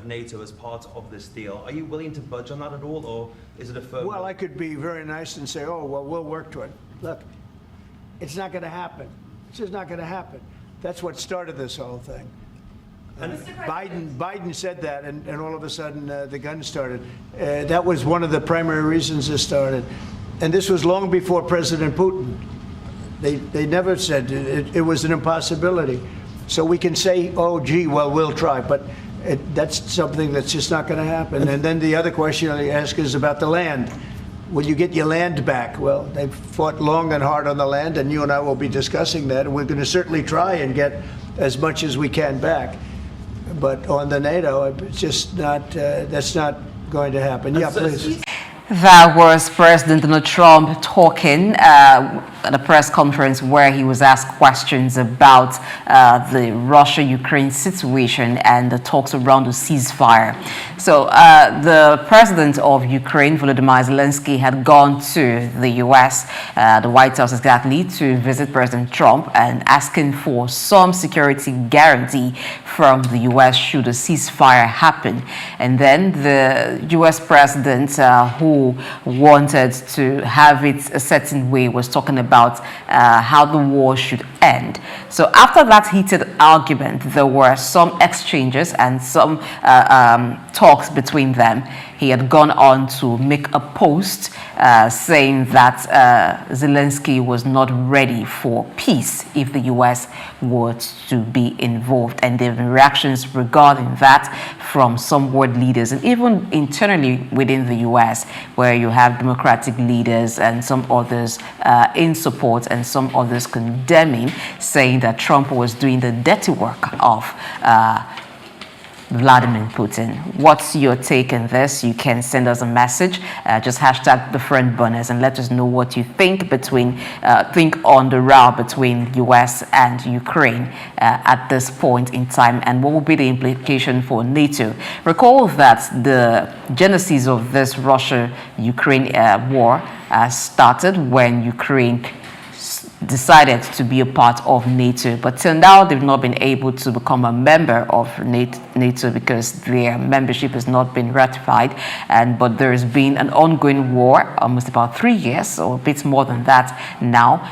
of NATO as part of this deal. Are you willing to budge on that at all, or is it a firm? Well, I could be very nice and say, oh, well, we'll work to it. Look, it's not going to happen. It's just not going to happen. That's what started this whole thing. And Biden said that, and all of a sudden the gun started. That was one of the primary reasons it started. And this was long before President Putin. They never said it was an impossibility. So we can say, oh, gee, well, we'll try. But that's something that's just not going to happen. And then the other question I ask is about the land. Will you get your land back? Well, they've fought long and hard on the land, and you and I will be discussing that. And we're going to certainly try and get as much as we can back. But on the NATO, it's just not, that's not going to happen. Yeah, please. That was President Donald Trump talking at a press conference where he was asked questions about the Russia-Ukraine situation and the talks around the ceasefire. So the president of Ukraine, Volodymyr Zelensky, had gone to the U.S., the White House exactly, to visit President Trump and asking for some security guarantee from the U.S. should a ceasefire happen. And then the U.S. president, who wanted to have it a certain way, was talking about how the war should end. So after that heated argument, there were some exchanges and some talks between them. He had gone on to make a post saying that Zelensky was not ready for peace if the U.S. were to be involved. And there were reactions regarding that from some world leaders and even internally within the U.S., where you have Democratic leaders and some others in support and some others condemning, saying that Trump was doing the dirty work of Vladimir Putin. What's your take on this? You can send us a message, just hashtag the friend burners, and let us know what you think think on the row between US and Ukraine at this point in time, and what will be the implication for NATO. Recall that the genesis of this Russia-Ukraine war started when Ukraine decided to be a part of NATO, but till now they've not been able to become a member of NATO because their membership has not been ratified. But there has been an ongoing war, almost about 3 years or a bit more than that now.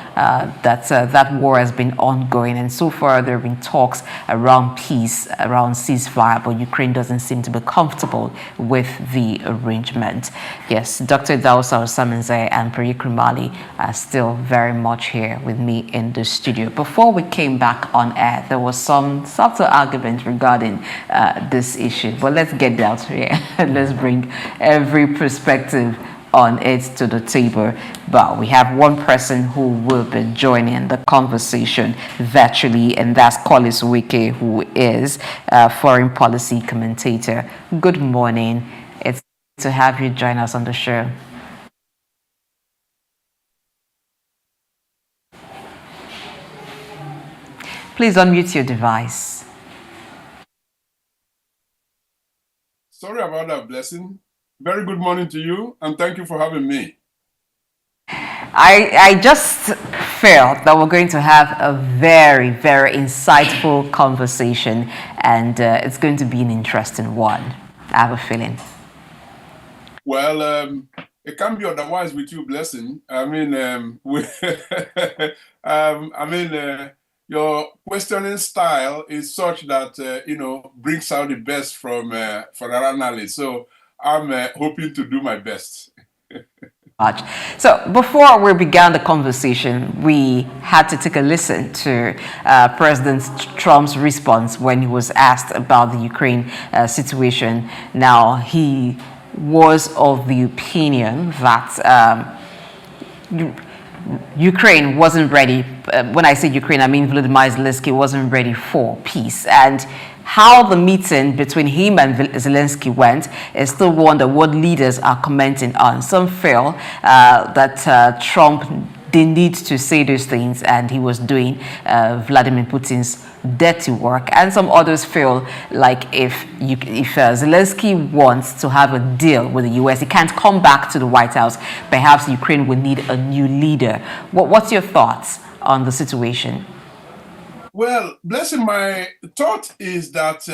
That war has been ongoing, and so far there have been talks around peace, around ceasefire, but Ukraine doesn't seem to be comfortable with the arrangement. Yes, Dr. Idahosa Osamhanze and Oyinpreye Krumale are still very much here with me in the studio. Before we came back on air, there was some subtle argument regarding this issue, but let's get down to it and let's bring every perspective on it to the table. But we have one person who will be joining the conversation virtually, and that's Collins Nweke, who is a foreign policy commentator. Good morning. It's good to have you join us on the show. Please unmute your device. Sorry about that, Blessing. Very good morning to you, and thank you for having me. I just felt that we're going to have a very, very insightful conversation, and it's going to be an interesting one. I have a feeling. Well, it can't be otherwise with you, Blessing. I mean, your questioning style is such that, brings out the best from for our analysts. So I'm hoping to do my best. So before we began the conversation, we had to take a listen to President Trump's response when he was asked about the Ukraine situation. Now, he was of the opinion that Ukraine wasn't ready. When I say Ukraine, I mean Volodymyr Zelensky wasn't ready for peace. And how the meeting between him and Zelensky went is still one that world leaders are commenting on. Some feel that Trump didn't need to say those things and he was doing Vladimir Putin's dirty work. And some others feel like if Zelensky wants to have a deal with the US, he can't come back to the White House. Perhaps Ukraine would need a new leader. What's your thoughts on the situation? Well, Blessing, my thought is that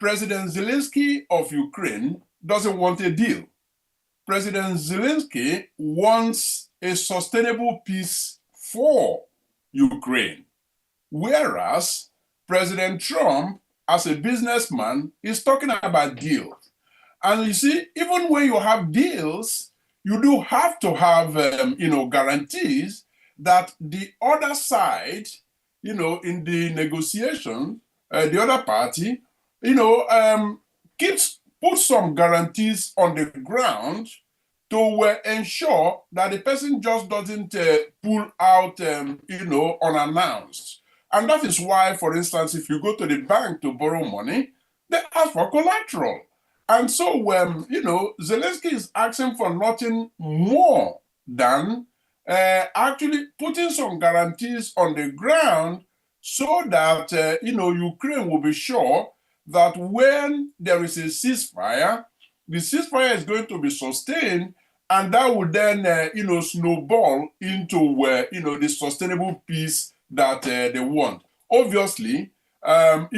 President Zelensky of Ukraine doesn't want a deal. President Zelensky wants a sustainable peace for Ukraine, whereas President Trump, as a businessman, is talking about deals. And you see, even when you have deals, you do have to have, guarantees that the other side, in the negotiation, the other party, puts some guarantees on the ground to ensure that the person just doesn't pull out, unannounced. And that is why, for instance, if you go to the bank to borrow money, they ask for collateral. And so, Zelensky is asking for nothing more than actually putting some guarantees on the ground so that, Ukraine will be sure that when there is a ceasefire, the ceasefire is going to be sustained, and that would then, snowball into, the sustainable peace that they want. Obviously, the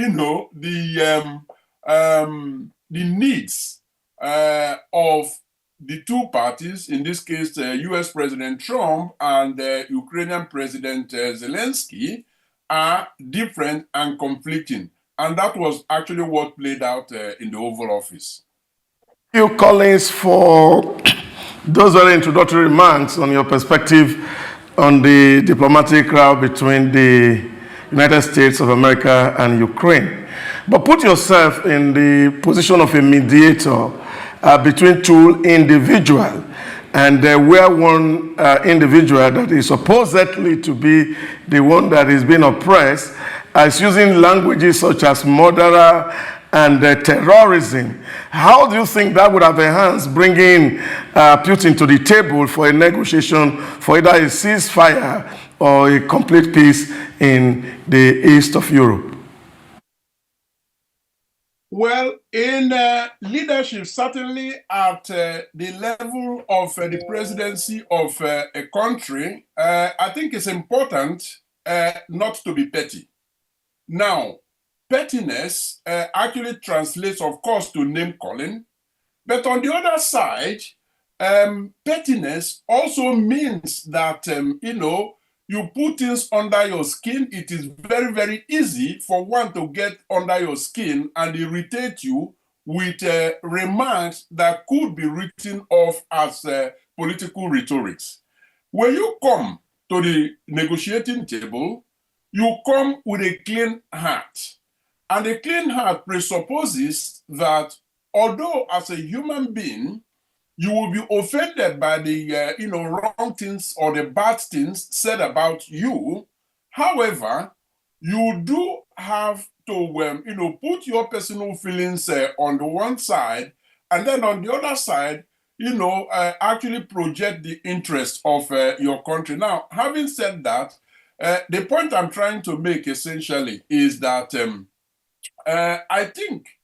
needs of the two parties, in this case, US President Trump and Ukrainian President Zelensky, are different and conflicting. And that was actually what played out in the Oval Office. Thank you, Collins, for those very introductory remarks on your perspective on the diplomatic row between the United States of America and Ukraine. But put yourself in the position of a mediator between two individuals, and where one individual that is supposedly to be the one that is being oppressed is using languages such as murderer and terrorism. How do you think that would have enhanced bringing Putin to the table for a negotiation for either a ceasefire or a complete peace in the east of Europe? Well, in leadership, certainly at the level of the presidency of a country, I think it's important not to be petty. Now, pettiness actually translates, of course, to name calling. But on the other side, pettiness also means that, you put things under your skin. It is very, very easy for one to get under your skin and irritate you with remarks that could be written off as political rhetorics. When you come to the negotiating table, you come with a clean heart. And a clean heart presupposes that although as a human being, you will be offended by the wrong things or the bad things said about you. However, you do have to put your personal feelings on the one side, and then on the other side, actually project the interest of your country. Now, having said that, the point I'm trying to make essentially is that I think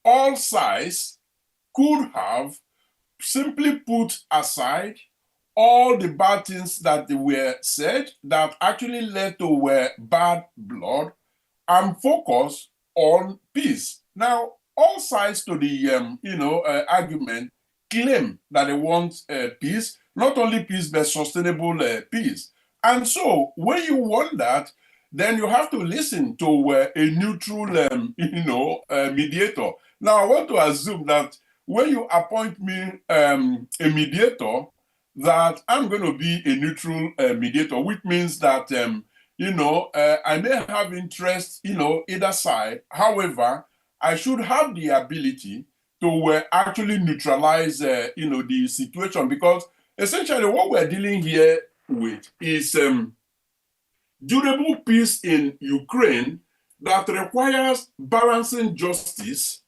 all sides could have simply put aside all the bad things that they were said that actually led to bad blood and focus on peace. Now, all sides to the argument claim that they want peace, not only peace, but sustainable peace. And so when you want that, then you have to listen to a neutral, mediator. Now, I want to assume that when you appoint me a mediator, that I'm going to be a neutral mediator, which means that, I may have interest, either side. However, I should have the ability to actually neutralize, the situation, because essentially what we're dealing here with is durable peace in Ukraine that requires balancing justice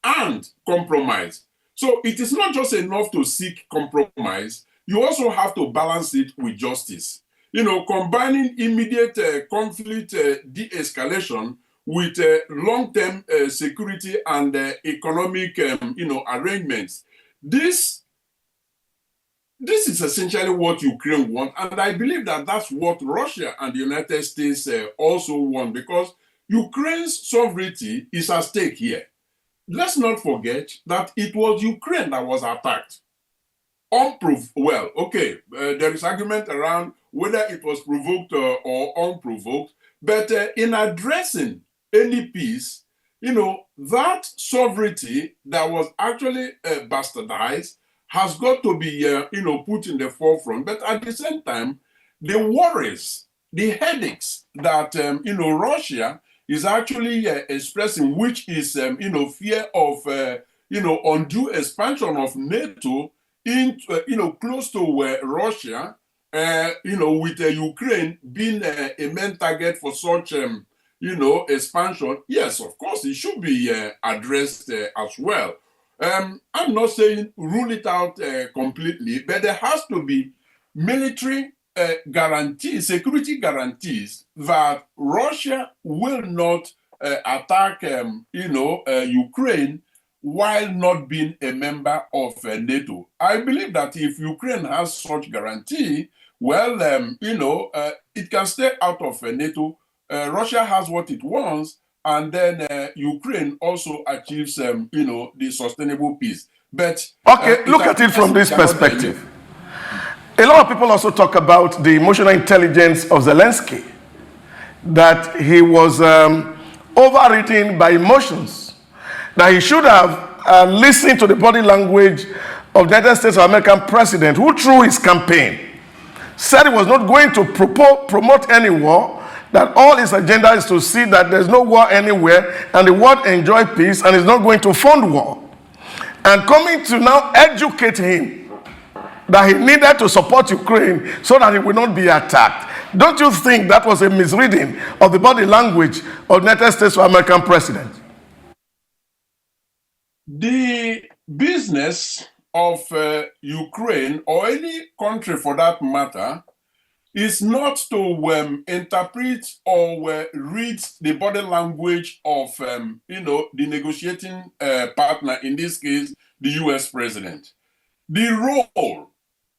and compromise. So it is not just enough to seek compromise, you also have to balance it with justice. Combining immediate conflict de-escalation with long-term security and economic, arrangements. This is essentially what Ukraine wants, and I believe that that's what Russia and the United States also want, because Ukraine's sovereignty is at stake here. let's not forget that it was Ukraine that was attacked. Well, okay, there is argument around whether it was provoked or unprovoked, but in addressing any peace, that sovereignty that was actually bastardized has got to be, put in the forefront. But at the same time, the worries, the headaches that, Russia is actually expressing, which is, fear of, undue expansion of NATO into, close to Russia, with Ukraine being a main target for such, expansion. Yes, of course, it should be addressed as well. I'm not saying rule it out completely, but there has to be military guarantees, security guarantees that Russia will not attack, Ukraine while not being a member of NATO. I believe that if Ukraine has such guarantee, well, it can stay out of NATO. Russia has what it wants, and then Ukraine also achieves, the sustainable peace. But okay, look at it from this perspective. A lot of people also talk about the emotional intelligence of Zelensky, that he was overridden by emotions, that he should have listened to the body language of the United States of American president, who through his campaign said he was not going to promote any war, that all his agenda is to see that there's no war anywhere and the world enjoy peace, and is not going to fund war. And coming to now educate him that he needed to support Ukraine so that he will not be attacked. Don't you think that was a misreading of the body language of the United States of American president? The business of Ukraine, or any country for that matter, is not to interpret or read the body language of, the negotiating partner, in this case, the US president. The role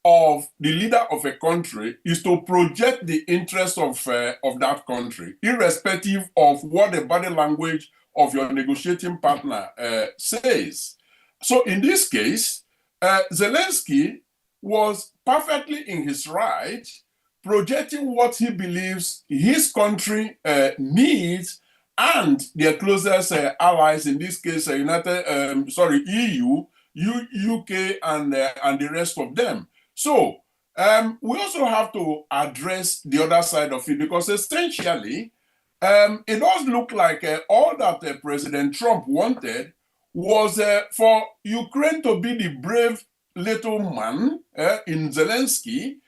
of the leader of a country is to project the interests of that country, irrespective of what the body language of your negotiating partner says. So in this case, Zelensky was perfectly in his right, projecting what he believes his country needs, and their closest allies, in this case, EU, UK, and the rest of them. So we also have to address the other side of it, because essentially, it does look like all that President Trump wanted was for Ukraine to be the brave little man in Zelensky.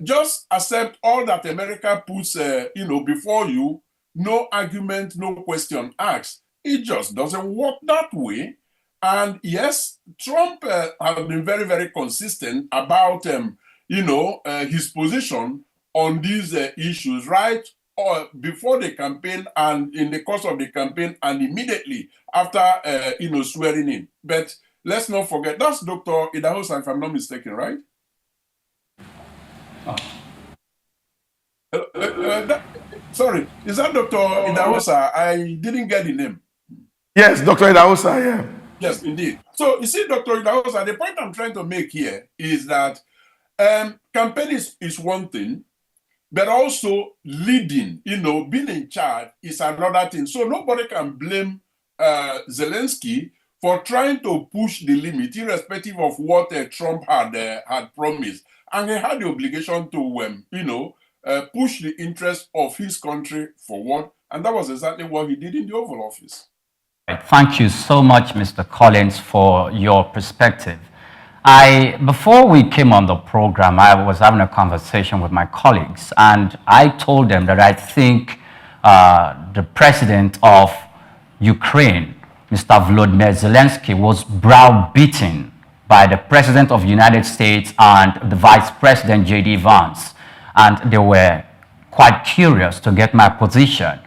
Just accept all that America puts, before you. No argument, no question asked. It just doesn't work that way. And yes, Trump has been very, very consistent about, his position on these issues, right? Or before the campaign, and in the course of the campaign, and immediately after, swearing in. But let's not forget, that's Dr. Idahosa, if I'm not mistaken, right? Sorry, is that Dr. Idahosa? I didn't get the name. Yes, Dr. Idahosa, yeah. Yes, indeed. So you see, Dr. Idahosa, the point I'm trying to make here is that campaign is one thing, but also leading, being in charge is another thing. So nobody can blame Zelensky for trying to push the limit, irrespective of what Trump had promised. And he had the obligation to, push the interest of his country forward. And that was exactly what he did in the Oval Office. Thank you so much, Mr. Collins, for your perspective. Before we came on the program, I was having a conversation with my colleagues, and I told them that I think the president of Ukraine, Mr. Volodymyr Zelensky, was browbeaten by the president of the United States and the vice president, J.D. Vance, and they were quite curious to get my position.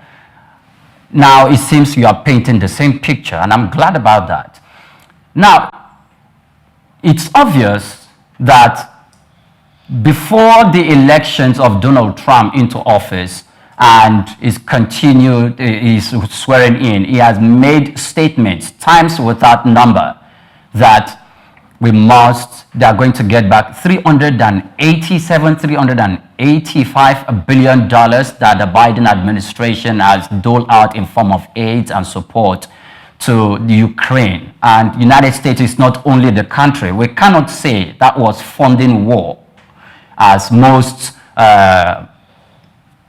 Now, it seems you are painting the same picture, and I'm glad about that. Now, it's obvious that before the elections of Donald Trump into office, and is continued, is swearing in. He has made statements, times without number, that they are going to get back $385 billion that the Biden administration has doled out in form of aid and support to the Ukraine. And the United States is not only the country. We cannot say that was funding war, as most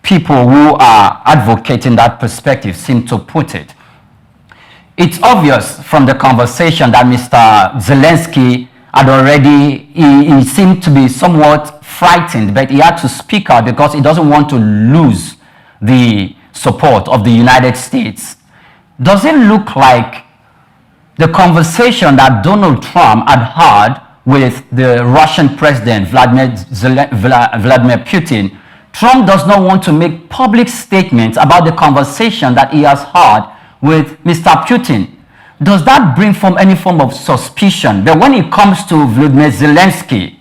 people who are advocating that perspective seem to put it. It's obvious from the conversation that Mr. Zelensky had already, he seemed to be somewhat frightened, but he had to speak out because he doesn't want to lose the support of the United States. Does it look like the conversation that Donald Trump had with the Russian president, Vladimir Putin? Trump does not want to make public statements about the conversation that he has had with Mr. Putin. Does that bring from any form of suspicion? But when it comes to Volodymyr Zelensky,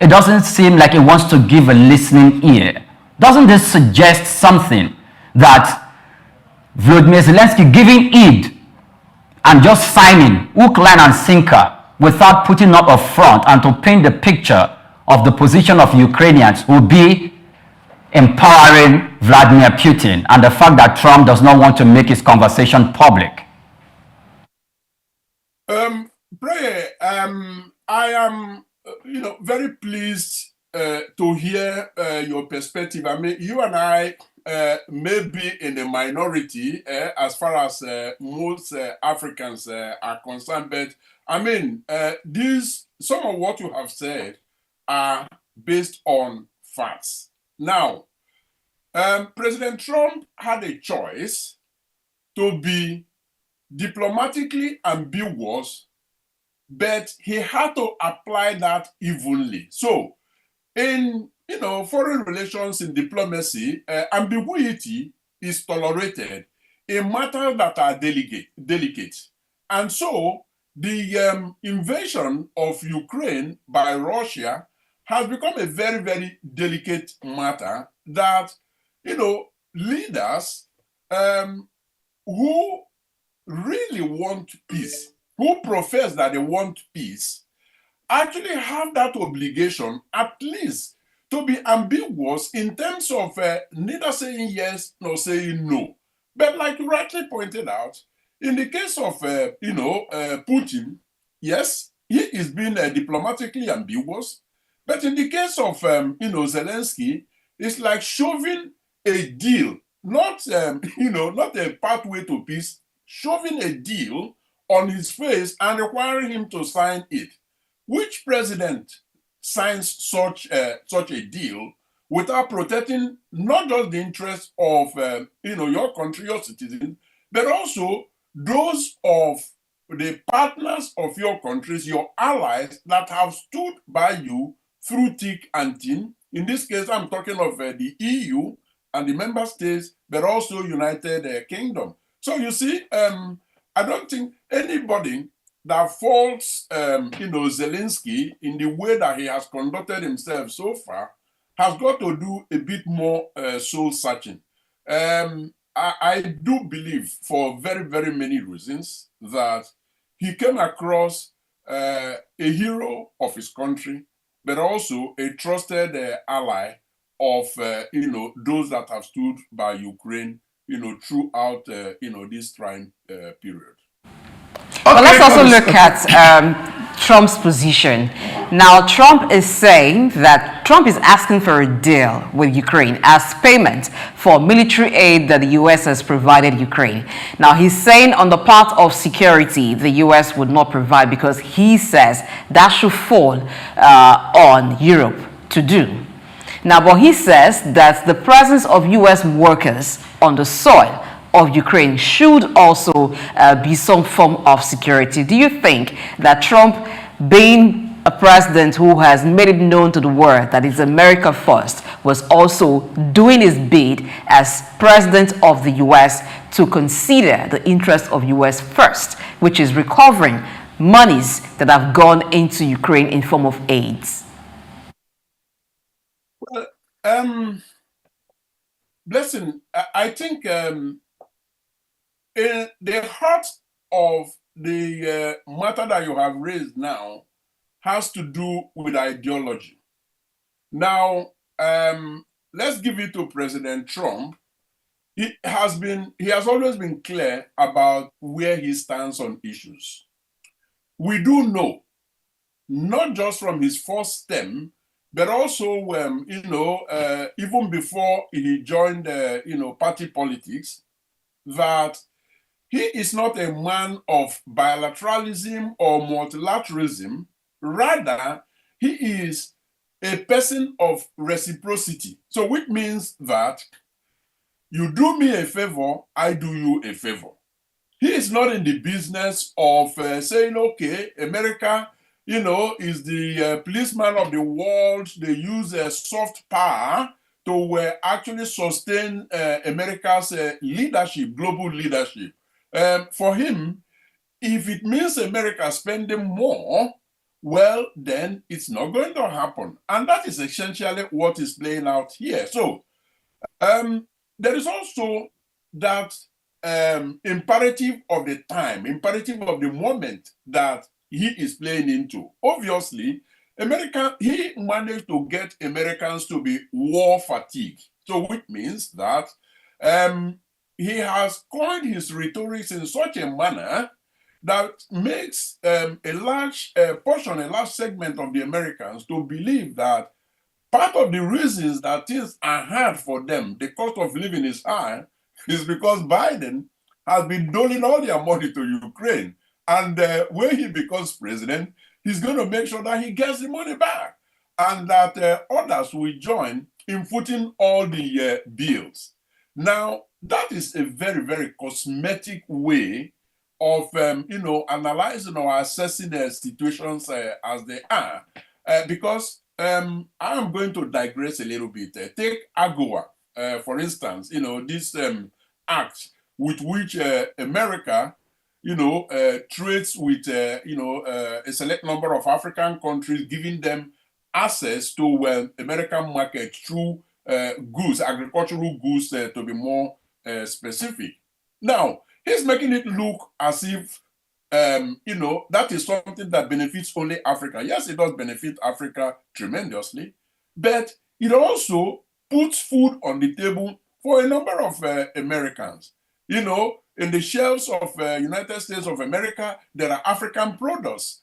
it doesn't seem like he wants to give a listening ear. Doesn't this suggest something that Volodymyr Zelensky giving aid and just signing hook, line, and sinker without putting up a front and to paint the picture of the position of Ukrainians will be empowering Vladimir Putin, and the fact that Trump does not want to make his conversation public? I am, very pleased to hear your perspective. I mean, you and I may be in the minority as far as most Africans are concerned, but I mean, some of what you have said are based on facts. Now, President Trump had a choice to be diplomatically ambiguous, but he had to apply that evenly. So, in foreign relations, in diplomacy, ambiguity is tolerated in matters that are delicate. And so, the invasion of Ukraine by Russia has become a very, very delicate matter that, leaders who really want peace, who profess that they want peace, actually have that obligation at least to be ambiguous in terms of neither saying yes nor saying no. But like you rightly pointed out, in the case of, Putin, yes, he is being diplomatically ambiguous. But in the case of, Zelensky, it's like shoving a deal, not a pathway to peace, shoving a deal on his face and requiring him to sign it. Which president signs such a deal without protecting not just the interests of, your country, your citizens, but also those of the partners of your countries, your allies that have stood by you through thick and thin? In this case, I'm talking of the EU and the member states, but also United Kingdom. So you see, I don't think anybody that faults, Zelensky in the way that he has conducted himself so far has got to do a bit more soul searching. I do believe, for very, very many reasons, that he came across a hero of his country, but also a trusted ally of, those that have stood by Ukraine, throughout, this trying period. But let's also look at Trump's position. Now, Trump is saying that Trump is asking for a deal with Ukraine as payment for military aid that the U.S. has provided Ukraine. Now, he's saying on the part of security, the U.S. would not provide because he says that should fall on Europe to do. Now, but he says that the presence of U.S. workers on the soil of Ukraine should also be some form of security. Do you think that Trump, being a president who has made it known to the world that it's America first, was also doing his bid as president of the U.S. to consider the interest of U.S. first, which is recovering monies that have gone into Ukraine in form of aids? Well, Blessing, I think in the heart of the matter that you have raised now has to do with ideology. Now, let's give it to President Trump. He has always been clear about where he stands on issues. We do know, not just from his first stem, but also, even before he joined, party politics, that he is not a man of bilateralism or multilateralism. Rather, he is a person of reciprocity. So, which means that you do me a favor, I do you a favor. He is not in the business of saying, okay, America, is the policeman of the world. They use soft power to actually sustain America's leadership, global leadership. For him, if it means America spending more, well, then it's not going to happen. And that is essentially what is playing out here. So there is also that imperative of the time, imperative of the moment that he is playing into. Obviously, he managed to get Americans to be war fatigued. So which means that he has coined his rhetorics in such a manner that makes a large portion, a large segment of the Americans to believe that part of the reasons that things are hard for them, the cost of living is high, is because Biden has been doling all their money to Ukraine. And when he becomes president, he's going to make sure that he gets the money back and that others will join in footing all the bills. Now, that is a very, very cosmetic way of, analyzing or assessing the situations as they are. Because I am going to digress a little bit. Take AGOA, for instance, this act with which America, trades with, a select number of African countries, giving them access to American market through goods, agricultural goods, to be more specific. Now, he's making it look as if, that is something that benefits only Africa. Yes, it does benefit Africa tremendously, but it also puts food on the table for a number of Americans. In the shelves of United States of America, there are African products.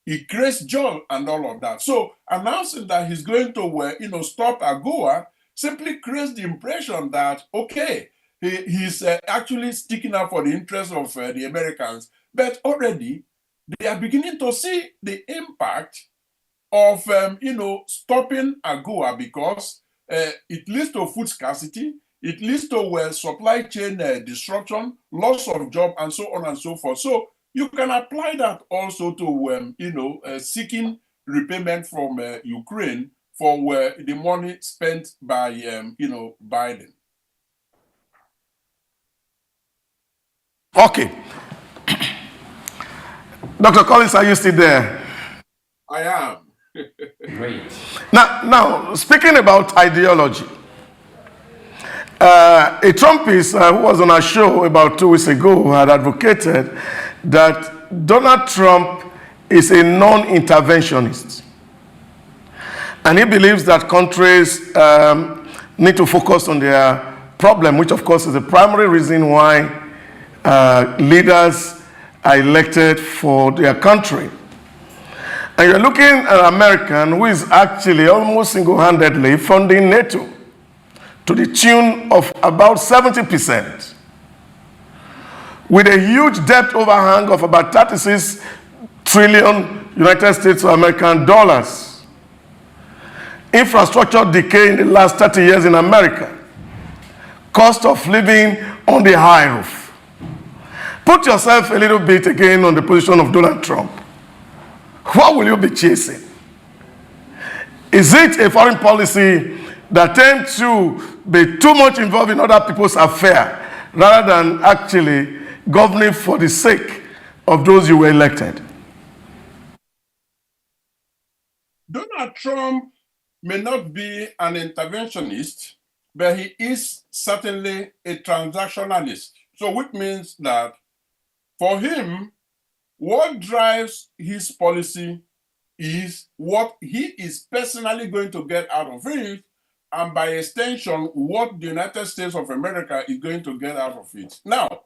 It creates joy and all of that. So announcing that he's going to, stop AGOA simply creates the impression that, okay, he's actually sticking up for the interests of the Americans. But already, they are beginning to see the impact of, stopping AGOA because it leads to food scarcity, it leads to supply chain disruption, loss of job, and so on and so forth. So you can apply that also to, seeking repayment from Ukraine for the money spent by, Biden. Okay. Dr. Collins, are you still there? I am. Great. Now, speaking about ideology, a Trumpist who was on a show about 2 weeks ago had advocated that Donald Trump is a non-interventionist. And he believes that countries need to focus on their problem, which of course is the primary reason why leaders are elected for their country. And you're looking at an American who is actually almost single-handedly funding NATO to the tune of about 70%, with a huge debt overhang of about 36 trillion United States of American dollars. Infrastructure decay in the last 30 years in America. Cost of living on the high roof. Put yourself a little bit again on the position of Donald Trump. What will you be chasing? Is it a foreign policy that tends to be too much involved in other people's affairs rather than actually governing for the sake of those you were elected? Donald Trump may not be an interventionist, but he is certainly a transactionalist. So which means that for him, what drives his policy is what he is personally going to get out of it, and by extension, what the United States of America is going to get out of it. Now,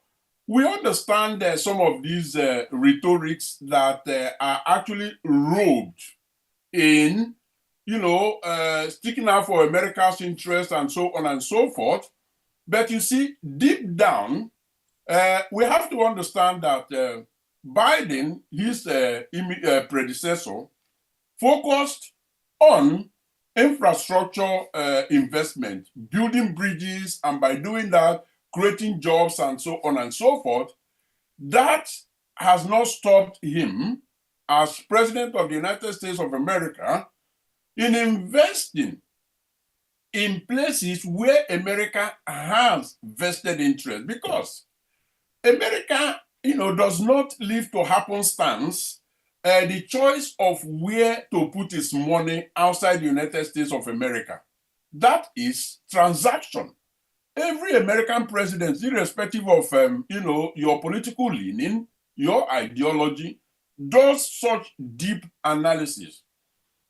we understand some of these rhetorics that are actually robed in, sticking out for America's interest and so on and so forth. But you see, deep down, we have to understand that Biden, his predecessor, focused on infrastructure investment, building bridges, and by doing that, creating jobs and so on and so forth. That has not stopped him as President of the United States of America in investing in places where America has vested interest, because America, does not leave to happenstance the choice of where to put its money outside the United States of America. That is transaction. Every American president, irrespective of your political leaning, your ideology, does such deep analysis.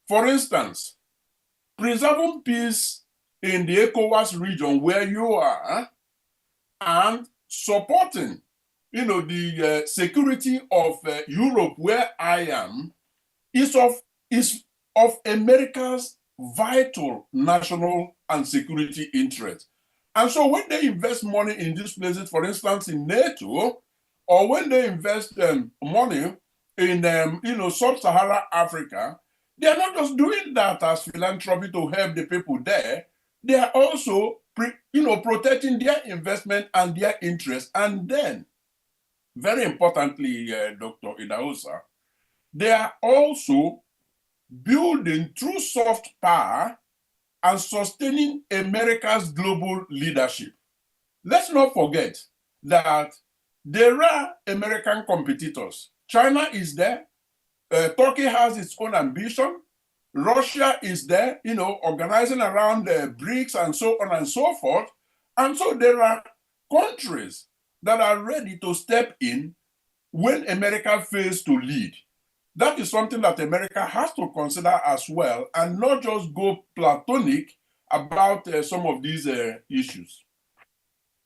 For instance, preserving peace in the ECOWAS region where you are and supporting the security of Europe where I am is of America's vital national and security interest. And so when they invest money in these places, for instance, in NATO, or when they invest money in sub-Saharan Africa, they are not just doing that as philanthropy to help the people there. They are also protecting their investment and their interest. And then, very importantly, Dr. Idahosa, they are also building through soft power and sustaining America's global leadership. Let's not forget that there are American competitors. China is there. Turkey has its own ambition. Russia is there, organizing around the BRICS and so on and so forth. And so there are countries that are ready to step in when America fails to lead. That is something that America has to consider as well, and not just go platonic about some of these issues.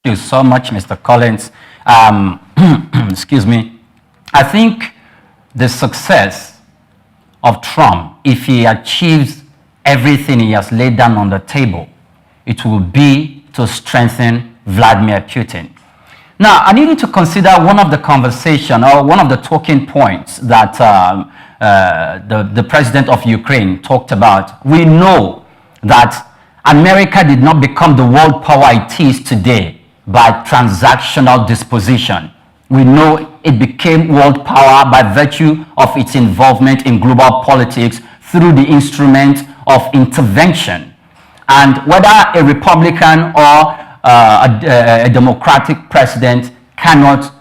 Thank you so much, Mr. Collins. Excuse me. I think the success of Trump, if he achieves everything he has laid down on the table, it will be to strengthen Vladimir Putin. Now, I need you to consider one of the conversation or one of the talking points that the president of Ukraine talked about. We know that America did not become the world power it is today by transactional disposition. We know it became world power by virtue of its involvement in global politics through the instrument of intervention. And whether a Republican or a democratic president cannot,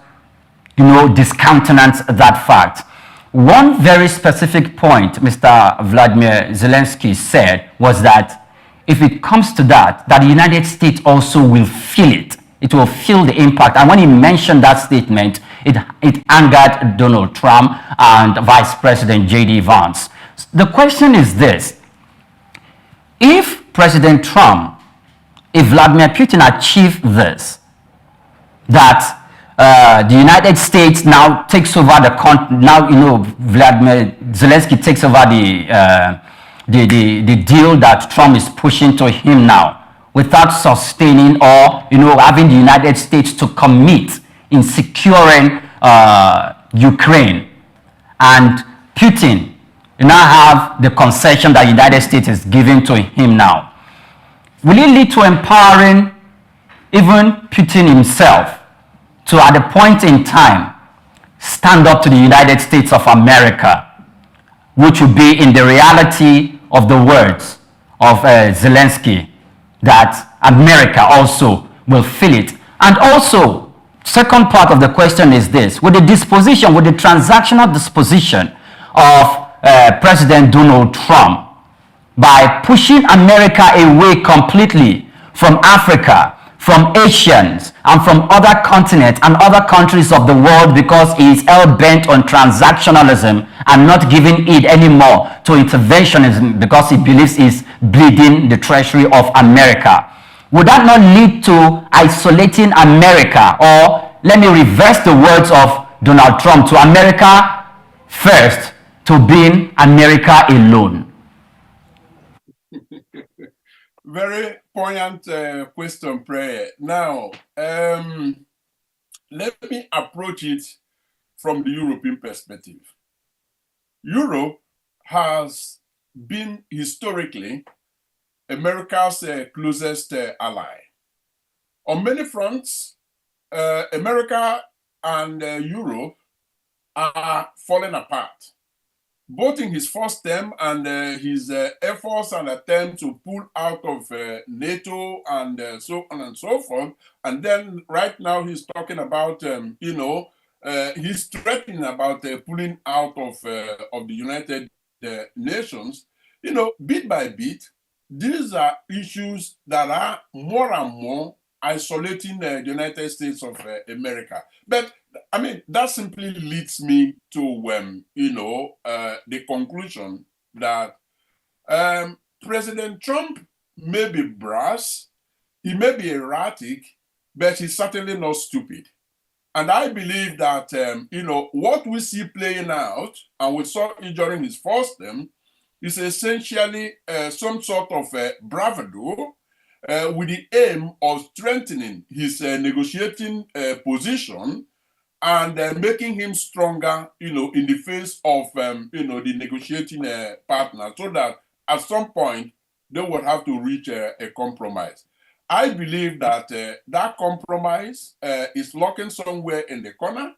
discountenance that fact. One very specific point Mr. Vladimir Zelensky said was that if it comes to that, the United States also will feel it. It will feel the impact. And when he mentioned that statement, it angered Donald Trump and Vice President J.D. Vance. The question is this: if President Trump, if Vladimir Putin achieved this, that the United States now takes over the country, Vladimir Zelensky takes over the deal that Trump is pushing to him now, without sustaining or having the United States to commit in securing Ukraine, and Putin now have the concession that the United States is giving to him now, will it lead to empowering even Putin himself to, at a point in time, stand up to the United States of America, which would be in the reality of the words of Zelensky, that America also will feel it? And also, second part of the question is this: with the transactional disposition of President Donald Trump, by pushing America away completely from Africa, from Asians, and from other continents and other countries of the world because he is hell-bent on transactionalism and not giving heed anymore to interventionism because he believes he's bleeding the treasury of America. Would that not lead to isolating America? Or let me reverse the words of Donald Trump, to America first, to being America alone? Very poignant question, Prayer. Now, let me approach it from the European perspective. Europe has been historically America's closest ally. On many fronts, America and Europe are falling apart, both in his first term and his efforts and attempts to pull out of NATO and so on and so forth. And then right now he's talking about, he's threatening about pulling out of the United Nations. Bit by bit, these are issues that are more and more isolating the United States of America. But I mean, that simply leads me to, the conclusion that President Trump may be brash, he may be erratic, but he's certainly not stupid. And I believe that, what we see playing out, and we saw it during his first term, is essentially some sort of bravado with the aim of strengthening his negotiating position and making him stronger, in the face of, the negotiating partner, so that at some point they will have to reach a compromise. I believe that that compromise is lurking somewhere in the corner.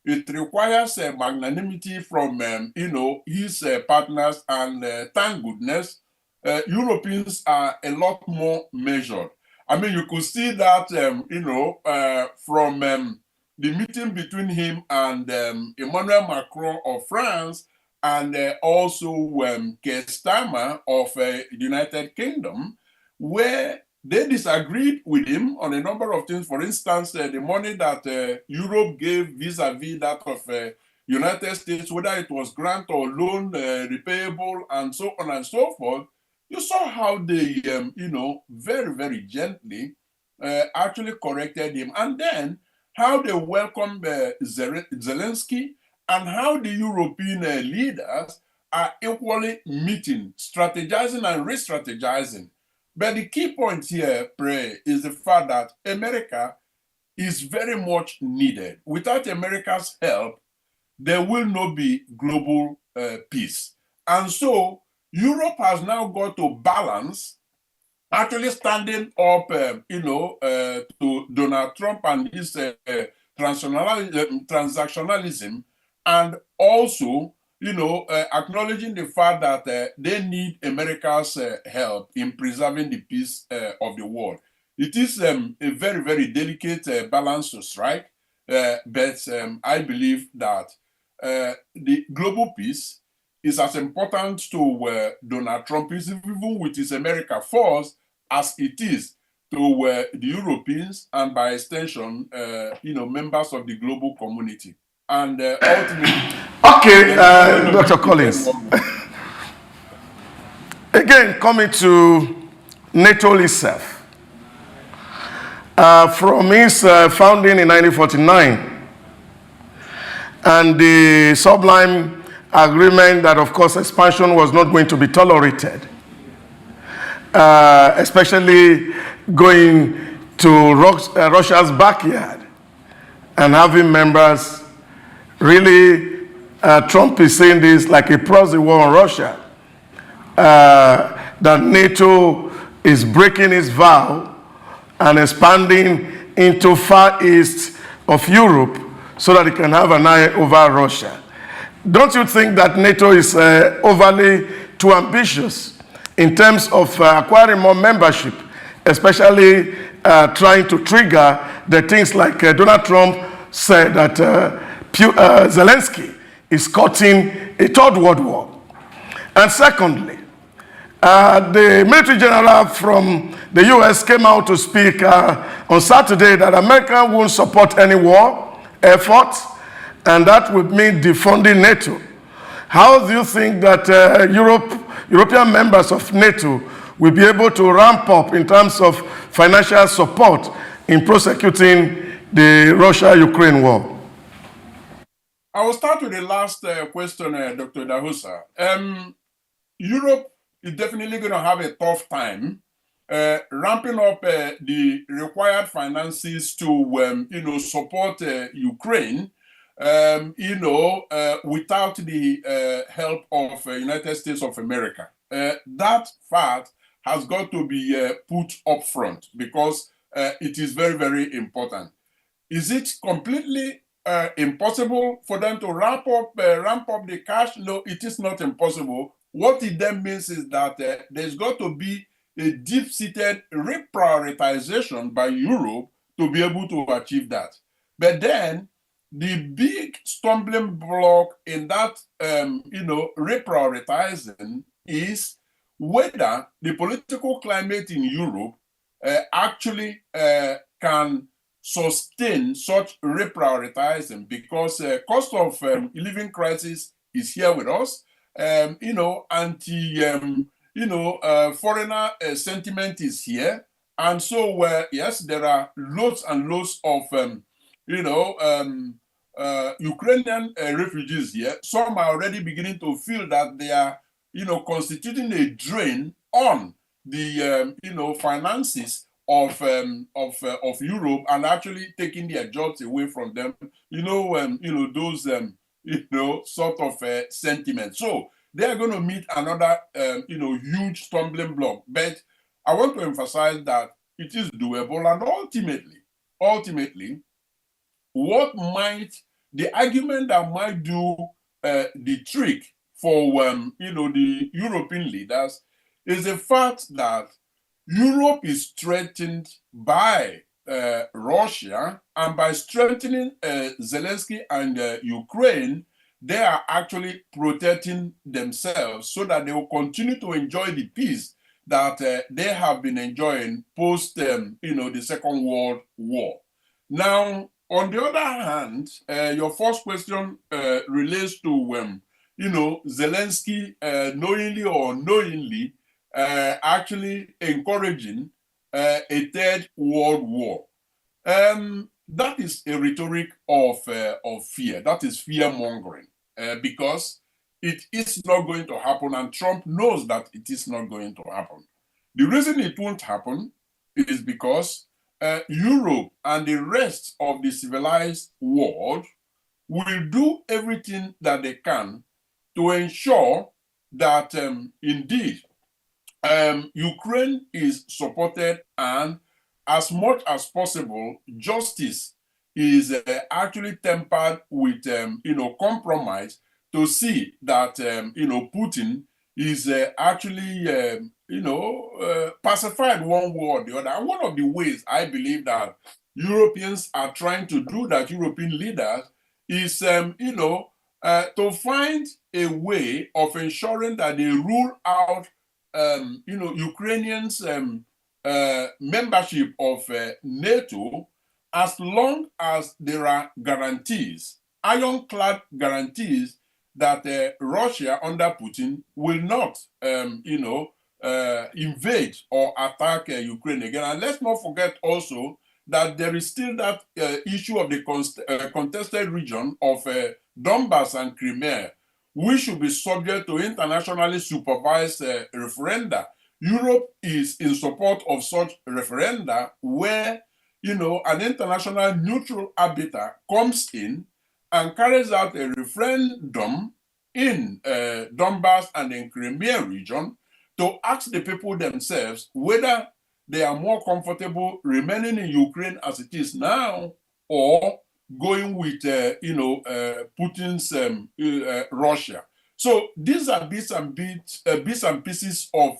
It requires magnanimity from, his partners, and thank goodness, Europeans are a lot more measured. I mean, you could see that, from the meeting between him and Emmanuel Macron of France, and also Keir Starmer of the United Kingdom, where they disagreed with him on a number of things. For instance, the money that Europe gave vis-a-vis that of United States, whether it was grant or loan, repayable, and so on and so forth. You saw how they, very, very gently actually corrected him. And then how they welcomed Zelensky, and how the European leaders are equally meeting, strategizing and re-strategizing. But the key point here, Pray, is the fact that America is very much needed. Without America's help, there will not be global peace. And so Europe has now got to balance actually standing up, to Donald Trump and his transactionalism, and also, acknowledging the fact that they need America's help in preserving the peace of the world. It is a very, very delicate balance to strike, but I believe that the global peace is as important to Donald Trump, even with his America first, as it is to the Europeans, and by extension, members of the global community. And ultimately... Okay, Dr. Collins. Again, coming to NATO itself. From its founding in 1949, and the sublime agreement that, of course, expansion was not going to be tolerated, especially going to Russia's backyard and having members really, Trump is saying this like a proxy war on Russia, that NATO is breaking its vow and expanding into Far East of Europe so that it can have an eye over Russia. Don't you think that NATO is overly too ambitious in terms of acquiring more membership, especially trying to trigger the things like Donald Trump said that Zelensky is courting a third world war? And secondly, The military general from the U.S. came out to speak on Saturday that America won't support any war effort, and that would mean defunding NATO. How do you think that European members of NATO will be able to ramp up in terms of financial support in prosecuting the Russia-Ukraine war? I will start with the last question, Dr. Idahosa. Europe is definitely going to have a tough time ramping up the required finances to, support Ukraine, without the help of United States of America. That fact has got to be put up front because it is very, very important. Is it completely impossible for them to ramp up the cash? No, it is not impossible. What it then means is that there's got to be a deep-seated reprioritization by Europe to be able to achieve that. But then the big stumbling block in that, reprioritizing is whether the political climate in Europe actually can sustain such reprioritizing, because cost of living crisis is here with us. Foreigner sentiment is here, and so yes, there are loads and loads of Ukrainian refugees here. Some are already beginning to feel that they are constituting a drain on the finances of Europe, and actually taking their jobs away from them. Those sort of sentiments. So they are going to meet another huge stumbling block. But I want to emphasize that it is doable, and ultimately, what might the argument that might do the trick for the European leaders is the fact that Europe is threatened by Russia, and by strengthening Zelensky and Ukraine, they are actually protecting themselves so that they will continue to enjoy the peace that they have been enjoying post the Second World War. Now, on the other hand, your first question relates to Zelensky knowingly or unknowingly actually encouraging a third world war. That is a rhetoric of fear. That is fear mongering, because it is not going to happen, and Trump knows that it is not going to happen. The reason it won't happen is because Europe and the rest of the civilized world will do everything that they can to ensure that indeed Ukraine is supported, and as much as possible, justice is actually tempered with compromise to see that Putin is actually pacified one way or the other. And one of the ways I believe that Europeans are trying to do that, European leaders, is to find a way of ensuring that they rule out Ukrainians' membership of NATO, as long as there are guarantees, ironclad guarantees, that Russia under Putin will not, invade or attack Ukraine again. And let's not forget also that there is still that issue of the contested region of Donbass and Crimea, which should be subject to internationally supervised referenda. Europe is in support of such referenda where, an international neutral arbiter comes in and carries out a referendum in Donbass and in Crimea region to ask the people themselves whether they are more comfortable remaining in Ukraine as it is now, or going with Putin's Russia. So these are bits and pieces of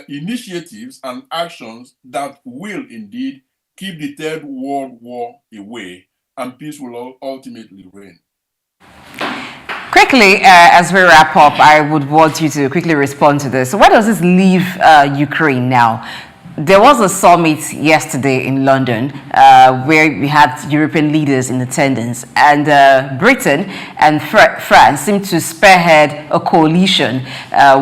initiatives and actions that will indeed keep the Third World War away, and peace will ultimately reign. Quickly, as we wrap up, I would want you to quickly respond to this. So where does this leave Ukraine now? There was a summit yesterday in London where we had European leaders in attendance, and Britain and France seem to spearhead a coalition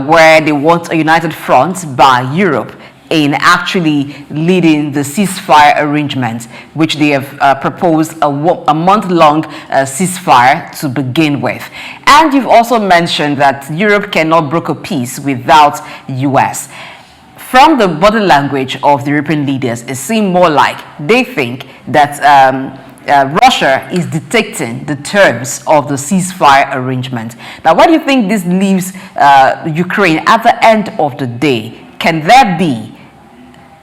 where they want a united front by Europe in actually leading the ceasefire arrangement, which they have proposed a month-long ceasefire to begin with. And you've also mentioned that Europe cannot broker peace without US. From the body language of the European leaders, it seemed more like they think that Russia is dictating the terms of the ceasefire arrangement. Now, where do you think this leaves Ukraine at the end of the day? Can there be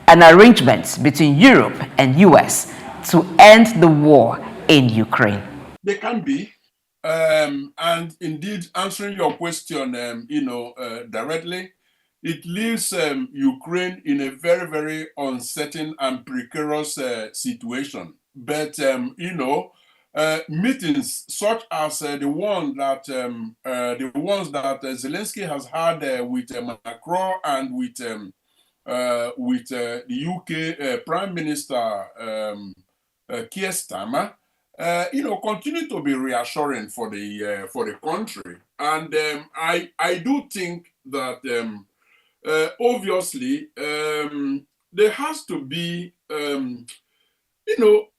an arrangement between Europe and US to end the war in Ukraine? They can be. And indeed, answering your question, directly, it leaves Ukraine in a very, very uncertain and precarious situation. But, meetings such as the ones that Zelensky has had with Macron and with the UK Prime Minister Keir Starmer, continue to be reassuring for the country. And I do think that obviously there has to be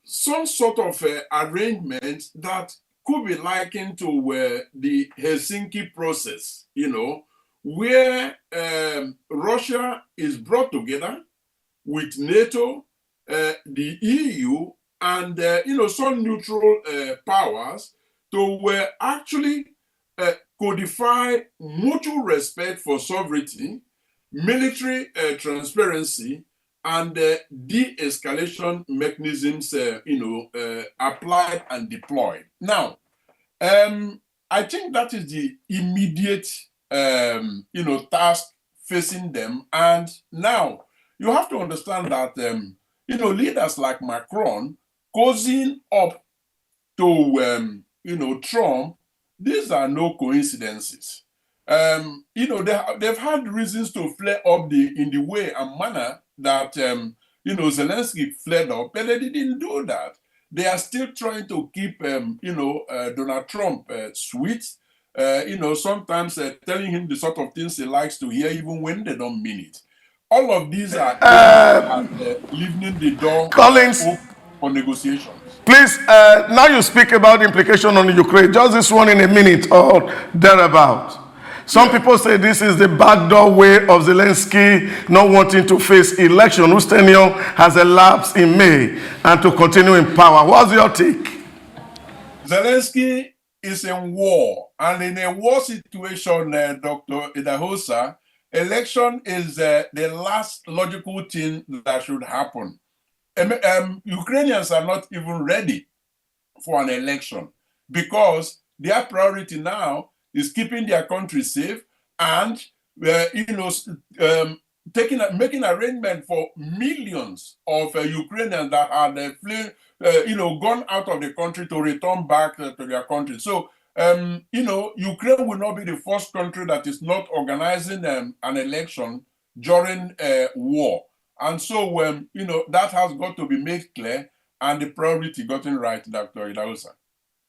some sort of arrangement that could be likened to the Helsinki process, where Russia is brought together with NATO, the EU, and some neutral powers to actually codify mutual respect for sovereignty, military transparency, and de-escalation mechanisms, applied and deployed. Now, I think that is the immediate, task facing them. And now you have to understand that, leaders like Macron cozying up to, Trump, these are no coincidences. They've had reasons to flare up in the way and manner that, Zelensky flared up, but they didn't do that. They are still trying to keep, Donald Trump sweet, sometimes telling him the sort of things he likes to hear, even when they don't mean it. All of these are leaving the door Collins, open for negotiations. Please, now you speak about the implication on Ukraine. Just this one in a minute or thereabout. Some people say this is the backdoor way of Zelensky not wanting to face election, whose tenure has elapsed in May, and to continue in power. What's your take? Zelensky is in war, and in a war situation, Dr. Idahosa, election is the last logical thing that should happen. Ukrainians are not even ready for an election because their priority now is keeping their country safe and making arrangement for millions of Ukrainians that had gone out of the country to return back to their country. So Ukraine will not be the first country that is not organizing an election during war. And so, that has got to be made clear and the priority gotten right, Dr. Idahosa.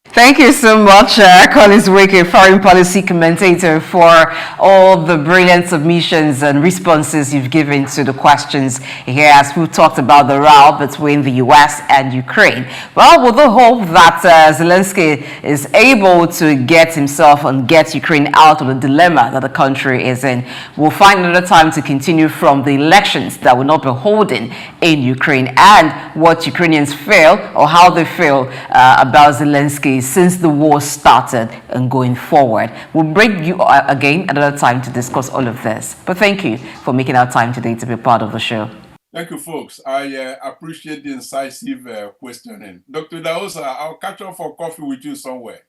Thank you so much, Collins Nweke, foreign policy commentator, for all the brilliant submissions and responses you've given to the questions here as we talked about the row between the US and Ukraine. Well, with the hope that Zelensky is able to get himself and get Ukraine out of the dilemma that the country is in, we'll find another time to continue from the elections that will not be holding in Ukraine and what Ukrainians feel or how they feel about Zelensky since the war started and going forward. We'll bring you again another time to discuss all of this. But thank you for making our time today to be part of the show. Thank you, folks. I appreciate the incisive questioning. Dr. Idahosa, I'll catch up for coffee with you somewhere.